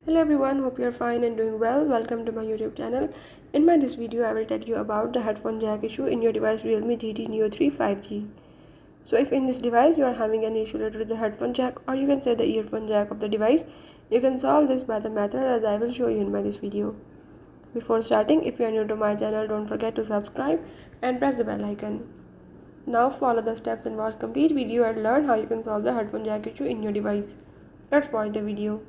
Hello everyone, hope you're fine and doing well. Welcome to my YouTube channel. In this video, I will tell you about the headphone jack issue in your device Realme GT Neo 3 5G. So if in this device you are having an issue related to the headphone jack, or you can say the earphone jack of the device, you can solve this by the method as I will show you in this video. Before starting, if you are new to my channel, don't forget to subscribe and press the bell icon. Now follow the steps and watch complete video and learn how you can solve the headphone jack issue in your device. Let's watch the video.